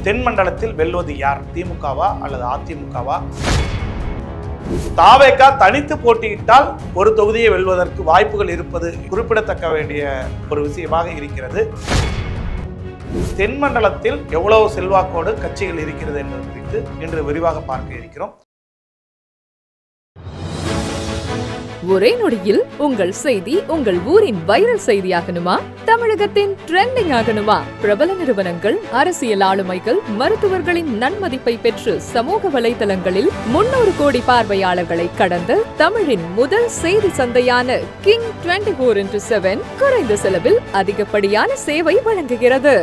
தென்மண்டலத்தில் வெல்வது யார்? திமுகவா அல்லது அதிமுகவா? தாவேகா தனித்து போட்டியிட்டால் ஒரு தொகுதியை வெல்வதற்கு வாய்ப்புகள் இருப்பது குறிப்பிடத்தக்க வேண்டிய ஒரு விஷயமாக இருக்கிறது. தென்மண்டலத்தில் எவ்வளவு செல்வாக்கோடு கட்சிகள் இருக்கிறது என்பது குறித்து இன்று விரிவாக பார்க்க இருக்கிறோம். ஒரே நொடியில் உங்கள் செய்தி உங்கள் ஊரின் வைரல் செய்தியாகணுமா? தமிழகத்தின் ட்ரெண்டிங் ஆகணுமா? பிரபல நிறுவனங்கள், அரசியல் ஆளுமைகள், மருத்துவர்களின் நன்மதிப்பை பெற்று சமூக வலைதளங்களில் 300 கோடி பார்வையாளர்களை கடந்த தமிழின் முதல் செய்தி சந்தையான கிங் 24x7 குறைந்த செலவில் அதிகப்படியான சேவை வழங்குகிறது.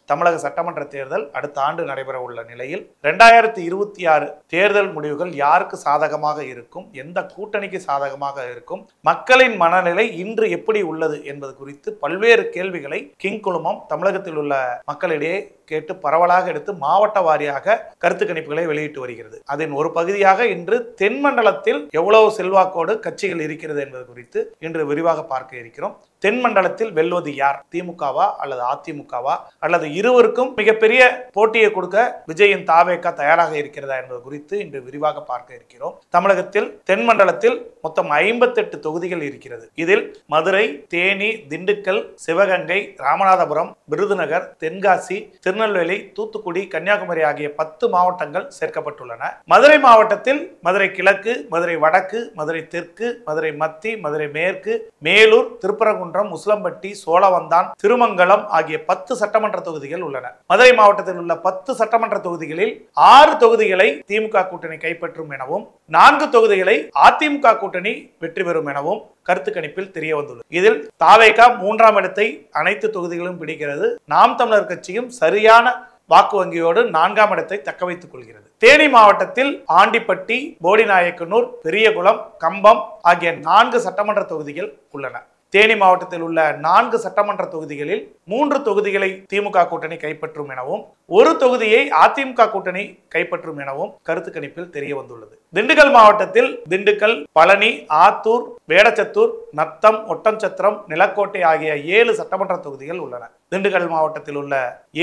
தமிழக சட்டமன்ற தேர்தல் அடுத்த ஆண்டு நடைபெற உள்ள நிலையில் 2026 தேர்தல் முடிவுகள் யாருக்கு சாதகமாக இருக்கும், எந்த கூட்டணிக்கு சாதகமாக இருக்கும், மக்களின் மனநிலை இன்று எப்படி உள்ளது என்பது குறித்து பல்வேறு கேள்விகளை கிங் குழுமம் தமிழகத்தில் உள்ள மக்களிடையே கேட்டு பரவலாக எடுத்து மாவட்ட வாரியாக கருத்து கணிப்புகளை வெளியிட்டு வருகிறது. அதன் ஒரு பகுதியாக இன்று தென்மண்டலத்தில் எவ்வளவு செல்வாக்கோடு கட்சிகள் இருக்கிறது என்பது குறித்து இன்று விரிவாக பார்க்க இருக்கிறோம். தென்மண்டலத்தில் வெல்வது யார்? திமுகவா அல்லது அதிமுகவா அல்லது இருவருக்கும் மிகப்பெரிய போட்டியை கொடுக்க விஜயின் தாவேகா தயாராக இருக்கிறதா என்பது குறித்து இன்று விரிவாக பார்க்க இருக்கிறோம். தமிழகத்தில் தென்மண்டலத்தில் மொத்தம் 58 தொகுதிகள் இருக்கிறது. இதில் மதுரை, தேனி, திண்டுக்கல், சிவகங்கை, ராமநாதபுரம், விருதுநகர், தென்காசி, திருநெல்வேலி, தூத்துக்குடி, கன்னியாகுமரி ஆகிய 10 மாவட்டங்கள் சேர்க்கப்பட்டுள்ளன. மதுரை மாவட்டத்தில் மதுரை கிழக்கு, மதுரை வடக்கு, மதுரை தெற்கு, மதுரை மத்தி, மதுரை மேற்கு, மேலூர், திருப்பரங்குன்றம், உசிலம்பட்டி, சோழவந்தான், திருமங்கலம் ஆகிய 10 சட்டமன்ற தொகுதிகள் உள்ளன. மதுரை மாவட்டத்தில் உள்ள 10 சட்டமன்ற தொகுதிகளில் 6 தொகுதிகளை திமுக கூட்டணி கைப்பற்றும் எனவும் 4 தொகுதிகளை அதிமுக கூட்டணி வெற்றி பெறும் எனவும் கருத்து கணிப்பில் தெரிய வந்துள்ளது. இதில் தாவேகா 3ஆம் இடத்தை அனைத்து தொகுதிகளும் பிடிக்கிறது. நாம் தமிழர் கட்சியும் சரியான வாக்கு வங்கியோடு 4ஆம் இடத்தை தக்க வைத்துக் கொள்கிறது. தேனி மாவட்டத்தில் ஆண்டிப்பட்டி, போடிநாயக்கனூர், பெரியகுளம், கம்பம் ஆகிய 4 சட்டமன்ற தொகுதிகள் உள்ளன. தேனி மாவட்டத்தில் உள்ள 4 சட்டமன்ற தொகுதிகளில் 3 தொகுதிகளை திமுக கூட்டணி கைப்பற்றும் எனவும் 1 தொகுதியை அதிமுக கூட்டணி கைப்பற்றும் எனவும் கருத்து கணிப்பில் தெரிய வந்துள்ளது. திண்டுக்கல் மாவட்டத்தில் திண்டுக்கல், பழனி, ஆத்தூர், வேடச்சத்தூர், நத்தம், ஒட்டன்சத்திரம், நிலக்கோட்டை ஆகிய 7 சட்டமன்ற தொகுதிகள் உள்ளன. திண்டுக்கல் மாவட்டத்தில் உள்ள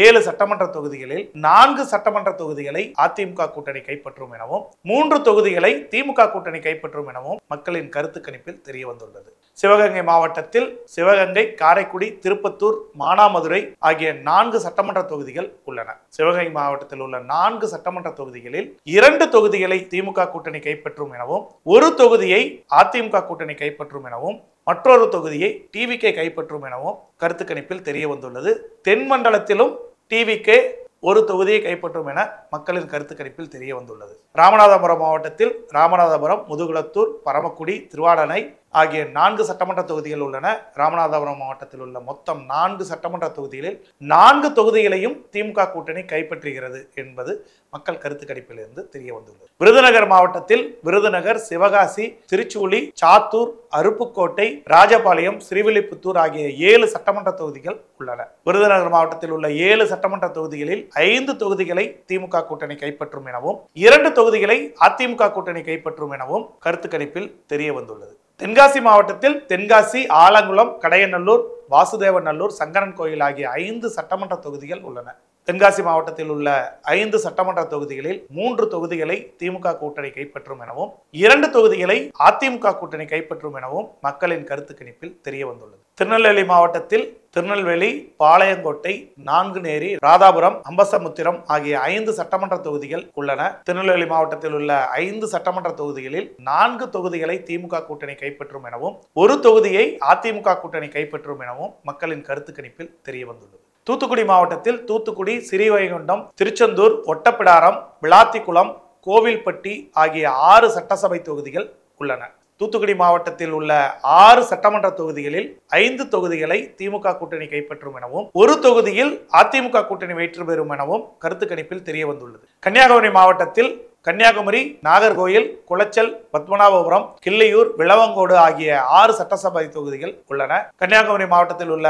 7 சட்டமன்ற தொகுதிகளில் 4 சட்டமன்ற தொகுதிகளை அதிமுக கூட்டணி கைப்பற்றும் எனவும் 3 தொகுதிகளை திமுக கூட்டணி கைப்பற்றும் எனவும் மக்களின் கருத்து கணிப்பில் தெரிய வந்துள்ளது. சிவகங்கை மாவட்டத்தில் சிவகங்கை, காரைக்குடி, திருப்பத்தூர், மானாமதுரை ஆகிய 4 சட்டமன்ற தொகுதிகள் உள்ளன. சிவகங்கை மாவட்டத்தில் உள்ள 4 சட்டமன்ற தொகுதிகளில் 2 தொகுதிகளை திமுக கூட்டணி கைப்பற்றும் எனவும் 1 தொகுதியை அதிமுக கூட்டணி கைப்பற்றும் எனவும் மற்றொரு தொகுதியை டிவிகே கைப்பற்றும் எனவும் கருத்து கணிப்பில் தெரிய வந்துள்ளது. தென்மண்டலத்திலும் டிவிகே 1 தொகுதியை கைப்பற்றும் என மக்களின் கருத்து கணிப்பில் தெரிய வந்துள்ளது. ராமநாதபுரம் மாவட்டத்தில் ராமநாதபுரம், முதுகுளத்தூர், பரமக்குடி, திருவாடனை ஆகிய 4 சட்டமன்ற தொகுதிகள் உள்ளன. ராமநாதபுரம் மாவட்டத்தில் உள்ள மொத்தம் 4 சட்டமன்ற தொகுதிகளில் 4 தொகுதிகளையும் திமுக கூட்டணி கைப்பற்றுகிறது என்பது மக்கள் கருத்து கணிப்பிலிருந்து தெரிய வந்துள்ளது. விருதுநகர் மாவட்டத்தில் விருதுநகர், சிவகாசி, திருச்சூலி, சாத்தூர், அருப்புக்கோட்டை, ராஜபாளையம், ஸ்ரீவில்லிபுத்தூர் ஆகிய 7 சட்டமன்ற தொகுதிகள் உள்ளன. விருதுநகர் மாவட்டத்தில் உள்ள 7 சட்டமன்ற தொகுதிகளில் 5 தொகுதிகளை திமுக கூட்டணி கைப்பற்றும் எனவும் 2 தொகுதிகளை அதிமுக கூட்டணி கைப்பற்றும் எனவும் கருத்து கணிப்பில் தெரிய வந்துள்ளது. தென்காசி மாவட்டத்தில் தென்காசி, ஆலங்குளம், கடையநல்லூர், வாசுதேவநல்லூர், சங்கரன் கோயில் ஆகிய 5 சட்டமன்ற தொகுதிகள் உள்ளன. தென்காசி மாவட்டத்தில் உள்ள 5 சட்டமன்ற தொகுதிகளில் 3 தொகுதிகளை திமுக கூட்டணி கைப்பற்றும் எனவும் 2 தொகுதிகளை அதிமுக கூட்டணி கைப்பற்றும் எனவும் மக்களின் கருத்து கணிப்பில் தெரிய வந்துள்ளது. திருநெல்வேலி மாவட்டத்தில் திருநெல்வேலி, பாளையங்கோட்டை, நான்குநேரி, ராதாபுரம், அம்பசமுத்திரம் ஆகிய 5 சட்டமன்ற தொகுதிகள் உள்ளன. திருநெல்வேலி மாவட்டத்தில் உள்ள 5 சட்டமன்ற தொகுதிகளில் 4 தொகுதிகளை திமுக கூட்டணி கைப்பற்றும் எனவும் 1 தொகுதியை அதிமுக கூட்டணி கைப்பற்றும் எனவும் மக்களின் கருத்து கணிப்பில் தெரிய வந்துள்ளது. தூத்துக்குடி மாவட்டத்தில் தூத்துக்குடி, ஸ்ரீவைகுண்டம், திருச்செந்தூர், ஒட்டப்பிடாரம், விளாத்திக்குளம், கோவில்பட்டி ஆகிய 6 சட்டசபை தொகுதிகள் உள்ளன. தூத்துக்குடி மாவட்டத்தில் உள்ள 6 சட்டமன்ற தொகுதிகளில் 5 தொகுதிகளை திமுக கூட்டணி கைப்பற்றும் எனவும் 1 தொகுதியில் அதிமுக கூட்டணி வெற்றி பெறும் எனவும் கருத்து கணிப்பில் தெரிய வந்துள்ளது. கன்னியாகுமரி மாவட்டத்தில் கன்னியாகுமரி, நாகர்கோயில், குளச்சல், பத்மநாபபுரம், கிள்ளியூர், விளவங்கோடு ஆகிய 6 சட்டசபை தொகுதிகள் உள்ளன. கன்னியாகுமரி மாவட்டத்தில் உள்ள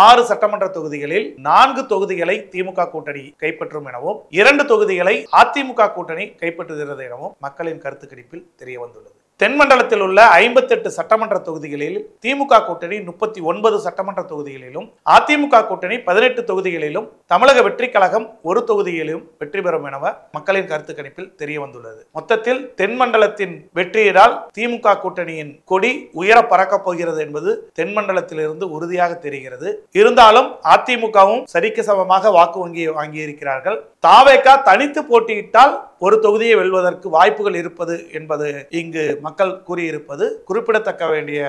6 சட்டமன்ற தொகுதிகளில் 4 தொகுதிகளை திமுக கூட்டணி கைப்பற்றும் எனவும் 2 தொகுதிகளை அதிமுக கூட்டணி கைப்பற்றுகிறது எனவும் மக்களின் கருத்து கணிப்பில் தெரிய வந்துள்ளது. தென்மண்டலத்தில் உள்ள 58 சட்டமன்ற தொகுதிகளில் திமுக கூட்டணி 39 சட்டமன்ற தொகுதிகளிலும், அதிமுக கூட்டணி 18 தொகுதிகளிலும், தமிழக வெற்றி கழகம் ஒரு தொகுதியிலும் வெற்றி பெறும் என மக்களின் கருத்து கணிப்பில் தெரிய வந்துள்ளது. மொத்தத்தில் தென்மண்டலத்தின் வெற்றியினால் திமுக கூட்டணியின் கொடி உயர பறக்கப் போகிறது என்பது தென்மண்டலத்திலிருந்து உறுதியாக தெரிகிறது. இருந்தாலும் அதிமுகவும் சரிக்கு சமமாக வாக்கு வாங்கியிருக்கிறார்கள். தாவேகா தனித்து போட்டியிட்டால் ஒரு தொகுதியை வெல்வதற்கு வாய்ப்புகள் இருப்பது என்பது இங்கு மக்கள் கூறியிருப்பது குறிப்பிடத்தக்க வேண்டிய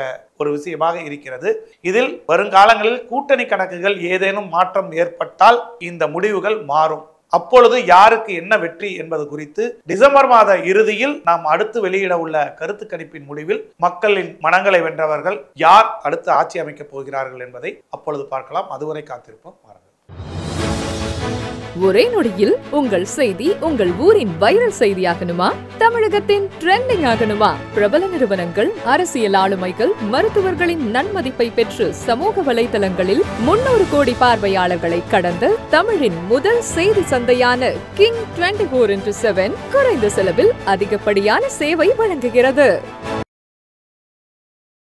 ஒரு விஷயமாக இருக்கிறது. இதில் வருங்காலங்களில் கூட்டணி கணக்குகள் ஏதேனும் மாற்றம் ஏற்பட்டால் இந்த முடிவுகள் மாறும். அப்பொழுது யாருக்கு என்ன வெற்றி என்பது குறித்து டிசம்பர் மாத இறுதியில் நாம் அடுத்து வெளியிட உள்ள கருத்து கணிப்பின் முடிவில் மக்களின் மனங்களை வென்றவர்கள் யார் அடுத்து ஆட்சி அமைக்கப் போகிறார்கள் என்பதை அப்பொழுது பார்க்கலாம். அதுவரை காத்திருப்போம். ஒரே நொடியில் உங்கள் செய்தி உங்கள் ஊரின் வைரல் செய்தியாகணுமா? தமிழகத்தின் ட்ரெண்டிங் ஆகணுமா? பிரபல நிறுவனங்கள், அரசியல் ஆளுமைகள், மருத்துவர்களின் நன்மதிப்பை பெற்று சமூக வலைதளங்களில் 300 கோடி பார்வையாளர்களை கடந்த தமிழின் முதல் செய்தி சந்தையான கிங் 24x7 குறைந்த செலவில் அதிகப்படியான சேவை வழங்குகிறது.